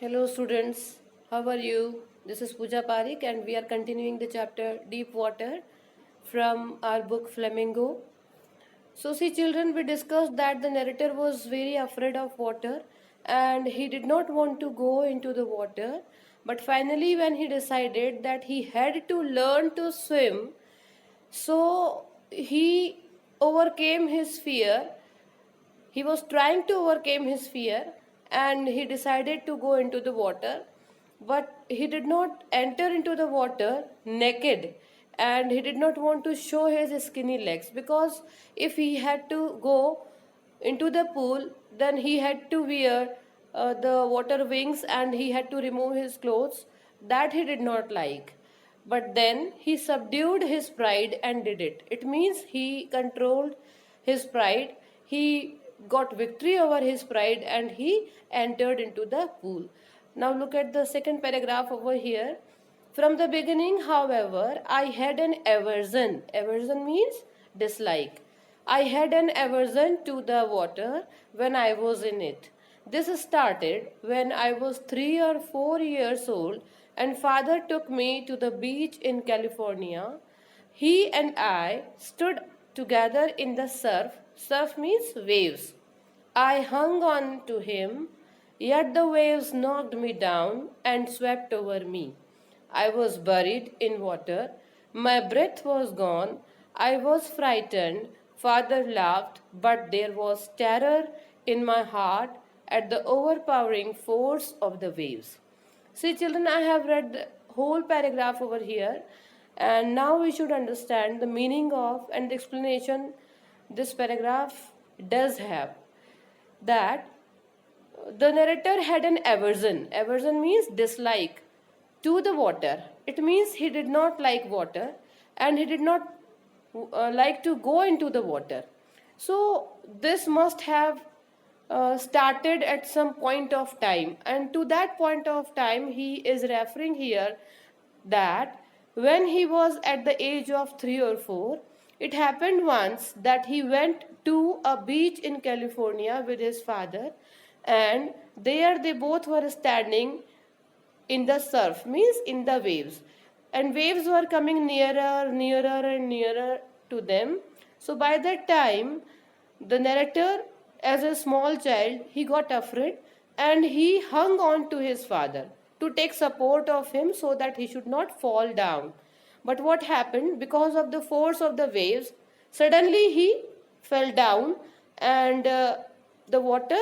Hello students, how are you? This is Pooja Parik and we are continuing the chapter Deep Water from our book Flamingo. So see children, we discussed that the narrator was very afraid of water and he did not want to go into the water. But finally when he decided that he had to learn to swim, so he overcame his fear. He was trying to overcome his fear and he decided to go into the water, but he did not enter into the water naked and he did not want to show his skinny legs, because if he had to go into the pool then he had to wear the water wings and he had to remove his clothes. That he did not like, but then he subdued his pride and did it. It means he controlled his pride. He got victory over his pride and he entered into the pool. Now look at the second paragraph over here. From the beginning, however, I had an aversion. Aversion means dislike. I had an aversion to the water when I was in it. This started when I was 3 or 4 years old and father took me to the beach in California. He and I stood together in the surf. Surf means waves. I hung on to him, yet the waves knocked me down and swept over me. I was buried in water. My breath was gone. I was frightened. Father laughed, but there was terror in my heart at the overpowering force of the waves. See, children, I have read the whole paragraph over here, and now we should understand the meaning of and the explanation this paragraph does have. That the narrator had an aversion. Aversion means dislike to the water. It means he did not like water and he did not like to go into the water. So this must have started at some point of time, and to that point of time he is referring here that when he was at the age of 3 or 4, it happened once that he went to a beach in California with his father, and there they both were standing in the surf, means in the waves, and waves were coming nearer and nearer to them. So by that time the narrator, as a small child, he got afraid and he hung on to his father to take support of him so that he should not fall down. But what happened, because of the force of the waves, suddenly he fell down, and the water,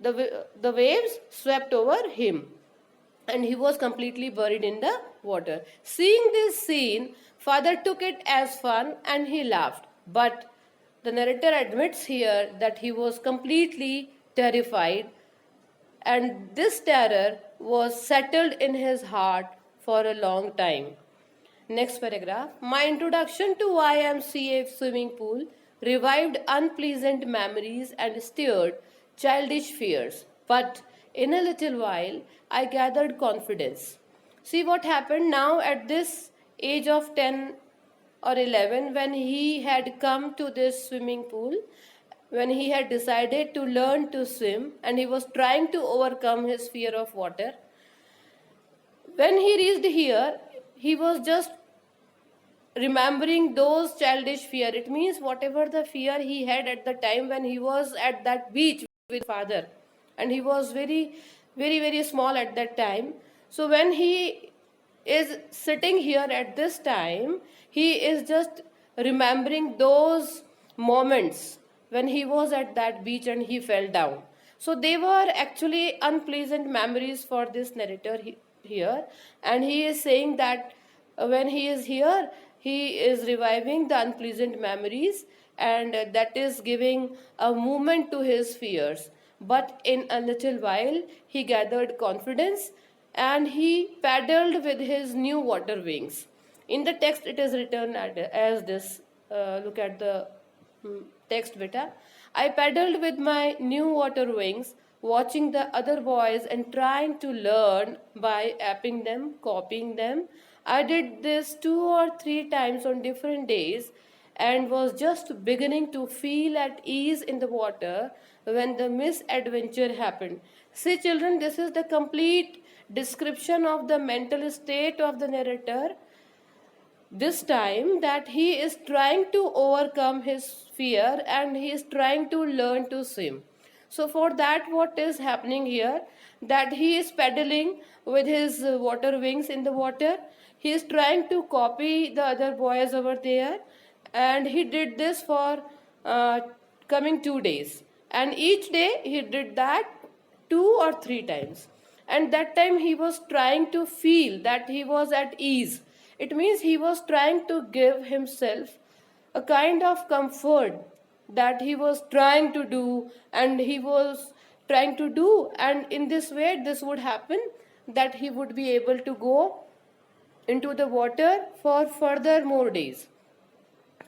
the waves swept over him and he was completely buried in the water. Seeing this scene, father took it as fun and he laughed. But the narrator admits here that he was completely terrified, and this terror was settled in his heart for a long time. Next paragraph. My introduction to YMCA swimming pool revived unpleasant memories and stirred childish fears. But in a little while, I gathered confidence. See what happened now at this age of 10 or 11, when he had come to this swimming pool, when he had decided to learn to swim and he was trying to overcome his fear of water. When he reached here, he was just remembering those childish fear. It means whatever the fear he had at the time when he was at that beach with father, and he was very small at that time. So when he is sitting here at this time, he is just remembering those moments when he was at that beach and he fell down. So they were actually unpleasant memories for this narrator here, and he is saying that when he is here, he is reviving the unpleasant memories, and that is giving a movement to his fears. But in a little while, he gathered confidence and he paddled with his new water wings. In the text, it is written as this. Look at the text, beta. I paddled with my new water wings, watching the other boys and trying to learn by apping them, copying them. I did this 2 or 3 times on different days and was just beginning to feel at ease in the water when the misadventure happened. See children, this is the complete description of the mental state of the narrator. This time that he is trying to overcome his fear and he is trying to learn to swim. So for that, what is happening here, that he is paddling with his water wings in the water. He is trying to copy the other boys over there, and he did this for uh, coming 2 days, and each day he did that 2 or 3 times, and that time he was trying to feel that he was at ease. It means he was trying to give himself a kind of comfort that he was trying to do, and he was trying to do, and in this way this would happen that he would be able to go into the water for further more days.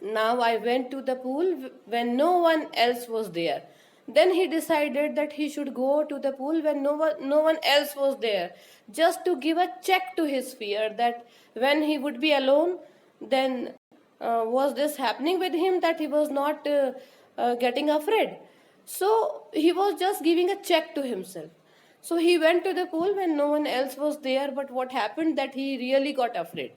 Now I went to the pool when no one else was there. Then he decided that he should go to the pool when no one else was there, just to give a check to his fear that when he would be alone, then was this happening with him that he was not getting afraid. So he was just giving a check to himself. So he went to the pool when no one else was there, but what happened that he really got afraid.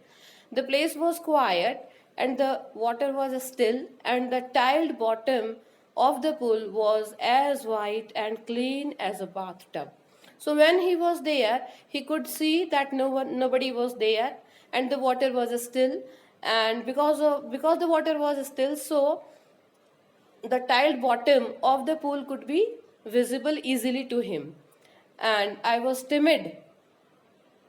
The place was quiet and the water was still, and the tiled bottom of the pool was as white and clean as a bathtub. So when he was there, he could see that nobody was there, and the water was still. And because the water was still, so the tiled bottom of the pool could be visible easily to him. And I was timid.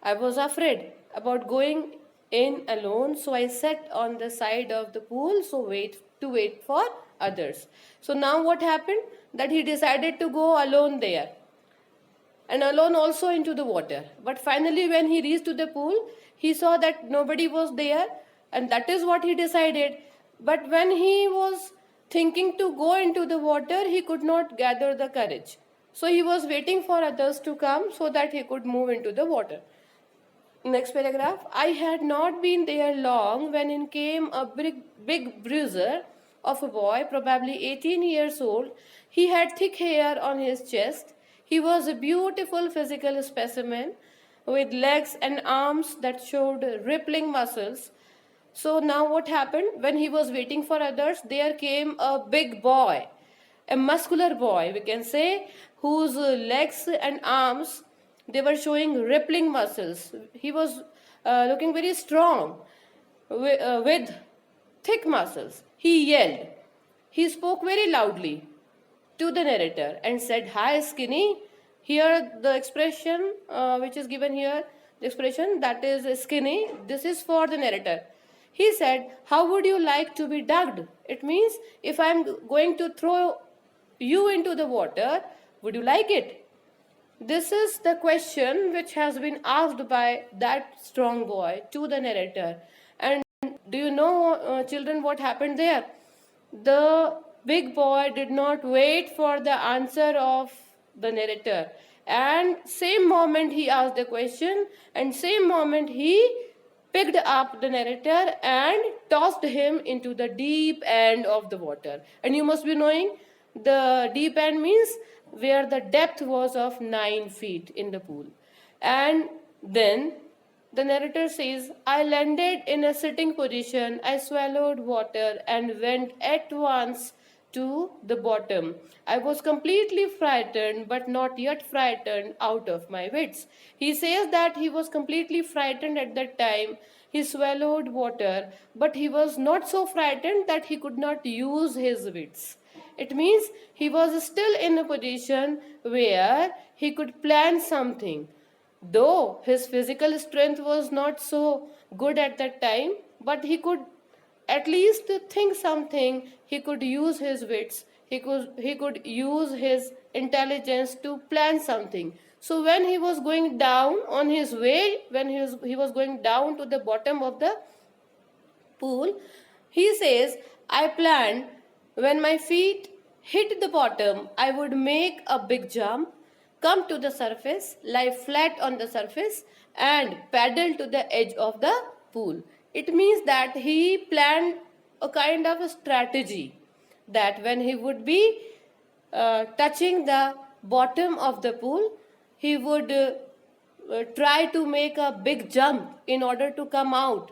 I was afraid about going in alone, so I sat on the side of the pool wait for others. So now what happened, that he decided to go alone there, and alone also into the water. But finally when he reached to the pool, he saw that nobody was there, and that is what he decided. But when he was thinking to go into the water, he could not gather the courage. So he was waiting for others to come so that he could move into the water. Next paragraph. I had not been there long when in came a big bruiser of a boy, probably 18 years old. He had thick hair on his chest. He was a beautiful physical specimen with legs and arms that showed rippling muscles. So now what happened, when he was waiting for others, there came a big boy, a muscular boy, we can say, whose legs and arms, they were showing rippling muscles. He was looking very strong with thick muscles. He yelled. He spoke very loudly to the narrator and said, "Hi, skinny." Here, the expression which is given here, the expression that is skinny, this is for the narrator. He said, "How would you like to be ducked?" It means, if I am going to throw you into the water, would you like it? This is the question which has been asked by that strong boy to the narrator. And do you know, children, what happened there? The big boy did not wait for the answer of the narrator. And same moment he asked the question, and same moment he picked up the narrator and tossed him into the deep end of the water. And you must be knowing, the deep end means where the depth was of 9 feet in the pool. And then the narrator says, I landed in a sitting position, I swallowed water and went at once to the bottom. I was completely frightened, but not yet frightened out of my wits. He says that he was completely frightened at that time. He swallowed water, but he was not so frightened that he could not use his wits. It means he was still in a position where he could plan something. Though his physical strength was not so good at that time, but he could at least think something. He could use his wits. He could use his intelligence to plan something. So when he was going down on his way, when he was going down to the bottom of the pool, he says, I planned when my feet hit the bottom, I would make a big jump, come to the surface, lie flat on the surface, and paddle to the edge of the pool. It means that he planned a kind of a strategy that when he would be touching the bottom of the pool, he would try to make a big jump in order to come out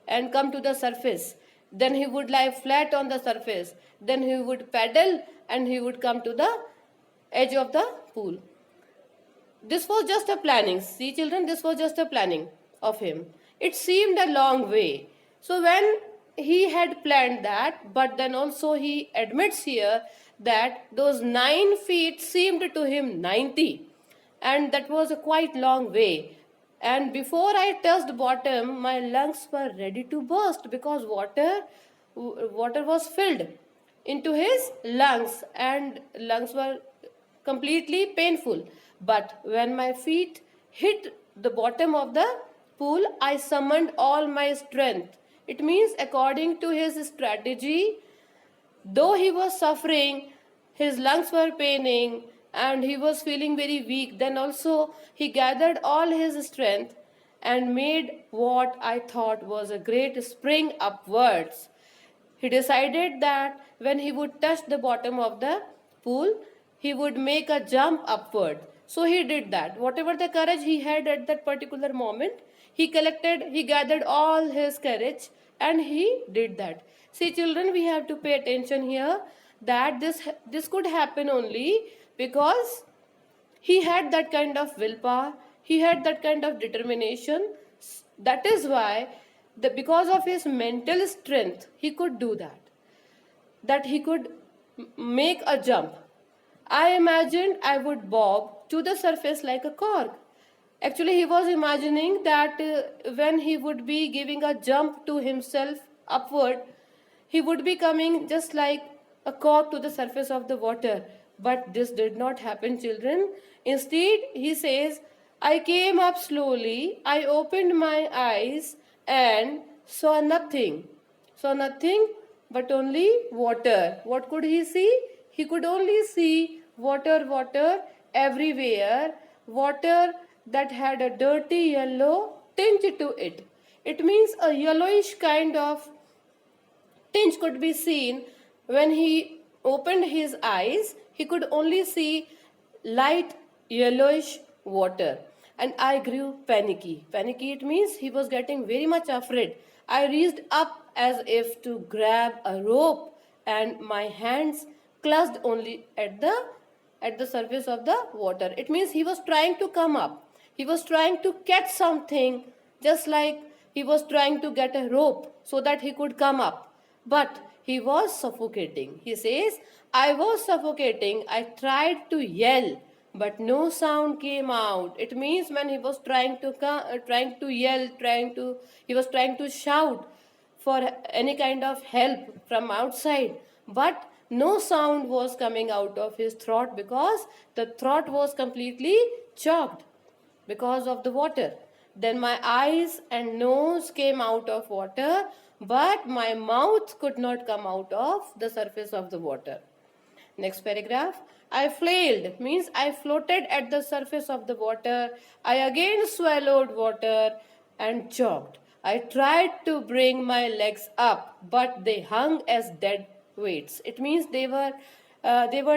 and come to the surface. Then he would lie flat on the surface. Then he would paddle and he would come to the edge of the pool. This was just a planning. See, children, this was just a planning of him. It seemed a long way. So when he had planned that, but then also he admits here that those 9 feet seemed to him 90, and that was a quite long way. And before I touched bottom, my lungs were ready to burst because water was filled into his lungs, and lungs were completely painful. But when my feet hit the bottom of the pool, I summoned all my strength. It means, according to his strategy, though he was suffering, his lungs were paining, and he was feeling very weak, then also he gathered all his strength and made what I thought was a great spring upwards. He decided that when he would touch the bottom of the pool, he would make a jump upward. So he did that. Whatever the courage he had at that particular moment, he gathered all his courage and he did that. See, children, we have to pay attention here that this could happen only because he had that kind of willpower, he had that kind of determination. That is why, because of his mental strength, he could do that he could make a jump. I imagined I would bob to the surface like a cork. Actually, he was imagining that when he would be giving a jump to himself upward, he would be coming just like a cork to the surface of the water. But this did not happen, children. Instead, he says, I came up slowly, I opened my eyes and saw nothing. Saw nothing but only water. What could he see? He could only see water everywhere, water that had a dirty yellow tinge to it. It means a yellowish kind of tinge could be seen. When he opened his eyes, he could only see light yellowish water. And I grew panicky. Panicky, it means he was getting very much afraid. I reached up as if to grab a rope, and my hands clutched only at the surface of the water. It means he was trying to come up. He was trying to catch something, just like he was trying to get a rope so that he could come up. But he was suffocating. He says, I was suffocating. I tried to yell, but no sound came out. It means when he was trying to yell, he was trying to shout for any kind of help from outside, but no sound was coming out of his throat because the throat was completely choked because of the water. Then my eyes and nose came out of water, but my mouth could not come out of the surface of the water. Next paragraph. I flailed means I floated at the surface of the water. I again swallowed water and choked. I tried to bring my legs up, but they hung as dead weights. It means they were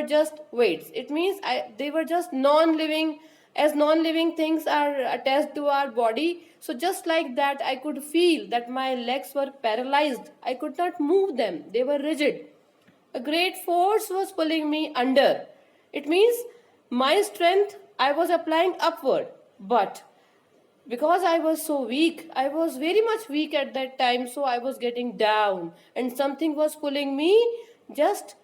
just weights. It means they were just non-living. As non-living things are attached to our body, so just like that, I could feel that my legs were paralyzed. I could not move them. They were rigid. A great force was pulling me under. It means my strength I was applying upward, but because I was so weak, I was very much weak at that time, so I was getting down, and something was pulling me just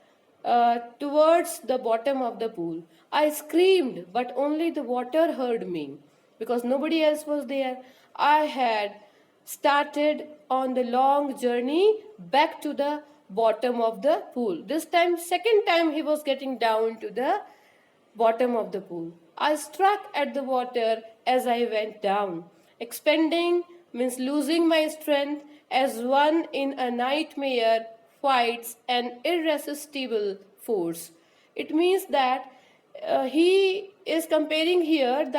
towards the bottom of the pool. I screamed, but only the water heard me because nobody else was there. I had started on the long journey back to the bottom of the pool. This time, second time, he was getting down to the bottom of the pool. I struck at the water as I went down. Expending means losing my strength as one in a nightmare fights an irresistible force. It means that he is comparing here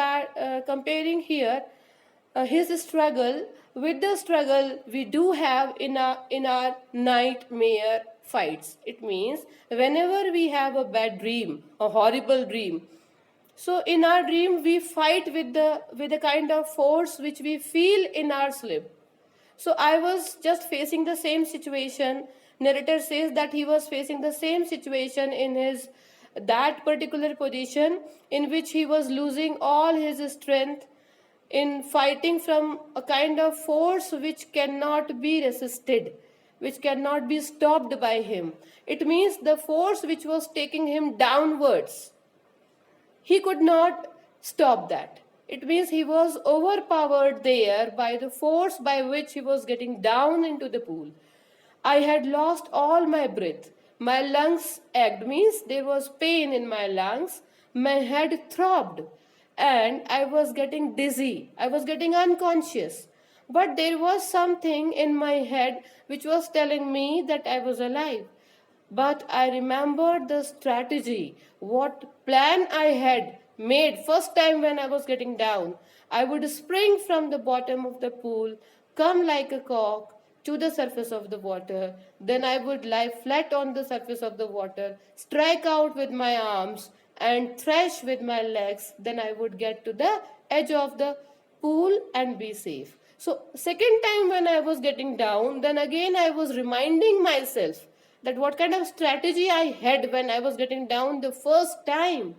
his struggle with the struggle we do have in our nightmare fights. It means whenever we have a bad dream, a horrible dream, So in our dream, we fight with the kind of force which we feel in our sleep. So I was just facing the same situation. Narrator says that he was facing the same situation in his that particular position in which he was losing all his strength in fighting from a kind of force which cannot be resisted, which cannot be stopped by him. It means the force which was taking him downwards, he could not stop that. It means he was overpowered there by the force by which he was getting down into the pool. I had lost all my breath. My lungs ached, means there was pain in my lungs. My head throbbed and I was getting dizzy. I was getting unconscious. But there was something in my head which was telling me that I was alive. But I remembered the strategy, what plan I had made first time when I was getting down. I would spring from the bottom of the pool, come like a cock to the surface of the water. Then I would lie flat on the surface of the water, strike out with my arms and thrash with my legs. Then I would get to the edge of the pool and be safe. So second time when I was getting down, then again I was reminding myself that what kind of strategy I had when I was getting down the first time.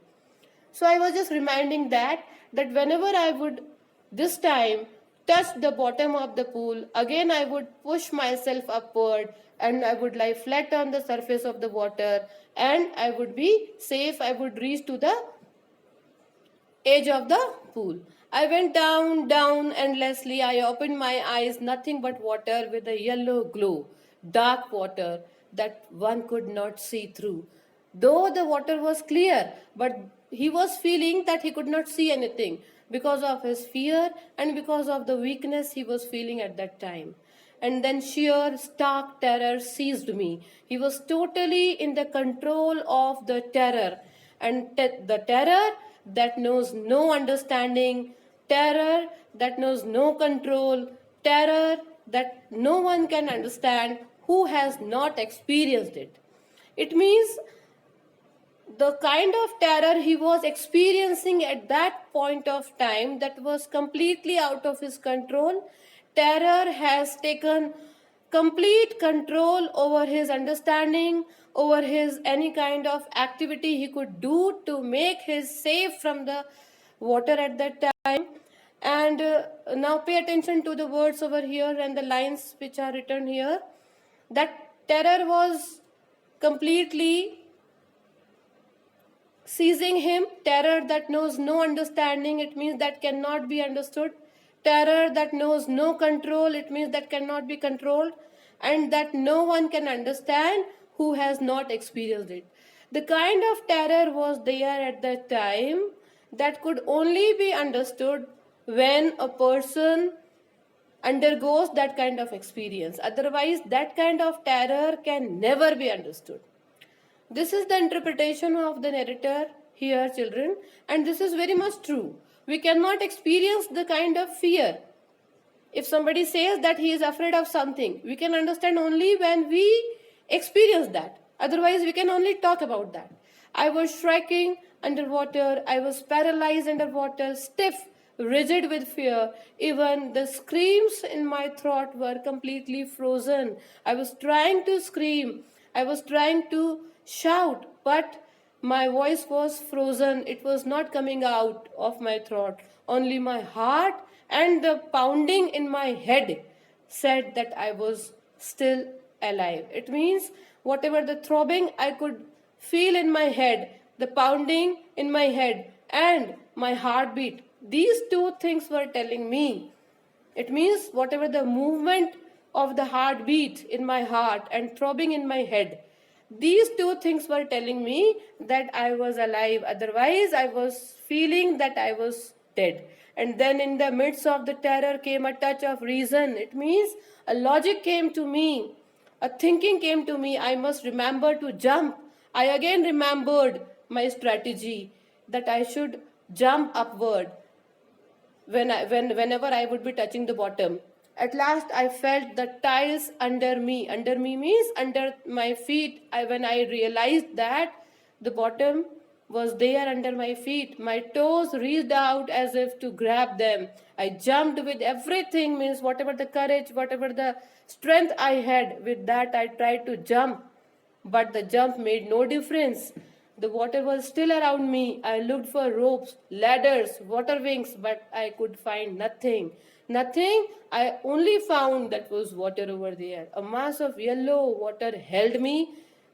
So I was just reminding that whenever I would this time touch the bottom of the pool, again I would push myself upward and I would lie flat on the surface of the water and I would be safe. I would reach to the edge of the pool. I went down, down endlessly. I opened my eyes, nothing but water with a yellow glow, dark water that one could not see through. Though the water was clear, but he was feeling that he could not see anything because of his fear and because of the weakness he was feeling at that time. And then sheer, stark terror seized me. He was totally in the control of the terror. And the terror that knows no understanding, terror that knows no control, terror that no one can understand who has not experienced it. It means the kind of terror he was experiencing at that point of time that was completely out of his control. Terror has taken complete control over his understanding, over his any kind of activity he could do to make his safe from the water at that time. And now pay attention to the words over here and the lines which are written here. That terror was completely seizing him. Terror that knows no understanding, it means that cannot be understood. Terror that knows no control, it means that cannot be controlled, and that no one can understand who has not experienced it. The kind of terror was there at that time that could only be understood when a person undergoes that kind of experience. Otherwise, that kind of terror can never be understood. This is the interpretation of the narrator here, children, and this is very much true. We cannot experience the kind of fear. If somebody says that he is afraid of something, we can understand only when we experience that. Otherwise, we can only talk about that. I was shrieking underwater, I was paralyzed underwater, stiff, rigid with fear. Even the screams in my throat were completely frozen. I was trying to scream, I was trying to shout, but my voice was frozen. It was not coming out of my throat. Only my heart and the pounding in my head said that I was still alive. It means whatever the throbbing I could feel in my head, the pounding in my head, and my heartbeat, these two things were telling me. It means whatever the movement of the heartbeat in my heart and throbbing in my head, these two things were telling me that I was alive. Otherwise, I was feeling that I was dead. And then in the midst of the terror came a touch of reason. It means a logic came to me, a thinking came to me. I must remember to jump. I again remembered my strategy that I should jump upward whenever I would be touching the bottom. At last, I felt the tiles under me. Under me means under my feet. When I realized that the bottom was there under my feet. My toes reached out as if to grab them. I jumped with everything, means whatever the courage, whatever the strength I had, with that I tried to jump. But the jump made no difference. The water was still around me. I looked for ropes, ladders, water wings, but I could find nothing. Nothing. I only found that was water over there. A mass of yellow water held me,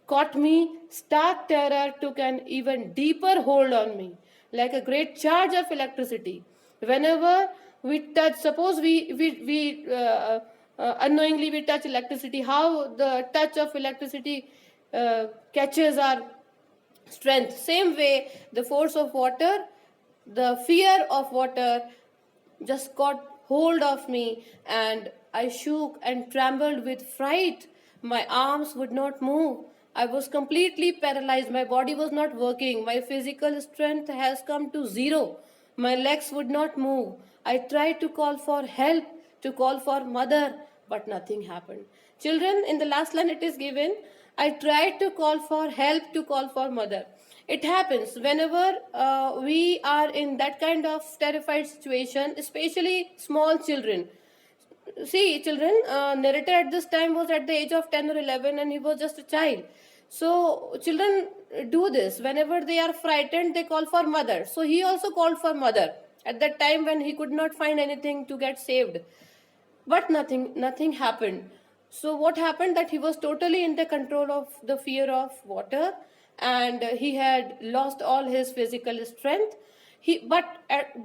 caught me. Stark terror took an even deeper hold on me, like a great charge of electricity. Whenever we touch, suppose we unknowingly we touch electricity, how the touch of electricity catches our strength. Same way, the force of water, the fear of water just got hold of me, and I shook and trembled with fright. My arms would not move. I was completely paralyzed. My body was not working. My physical strength has come to zero. My legs would not move. I tried to call for help, to call for mother, but nothing happened. Children, in the last line it is given, I tried to call for help, to call for mother. It happens whenever we are in that kind of terrified situation, especially small children. See, children, narrator at this time was at the age of 10 or 11 and he was just a child. So children do this. Whenever they are frightened, they call for mother. So he also called for mother at that time when he could not find anything to get saved. But nothing happened. So what happened, that he was totally in the control of the fear of water, and he had lost all his physical strength. But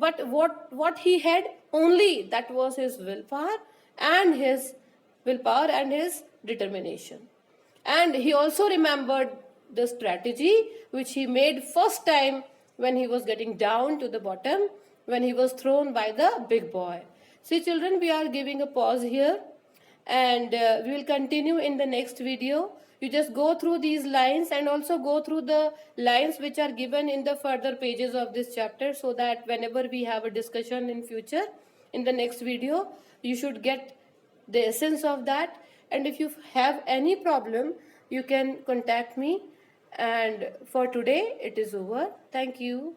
what he had only, that was his willpower and his determination. And he also remembered the strategy which he made first time when he was getting down to the bottom, when he was thrown by the big boy. See children, we are giving a pause here, and we will continue in the next video. You just go through these lines and also go through the lines which are given in the further pages of this chapter, so that whenever we have a discussion in future, in the next video, you should get the essence of that. And if you have any problem, you can contact me. And for today, it is over. Thank you.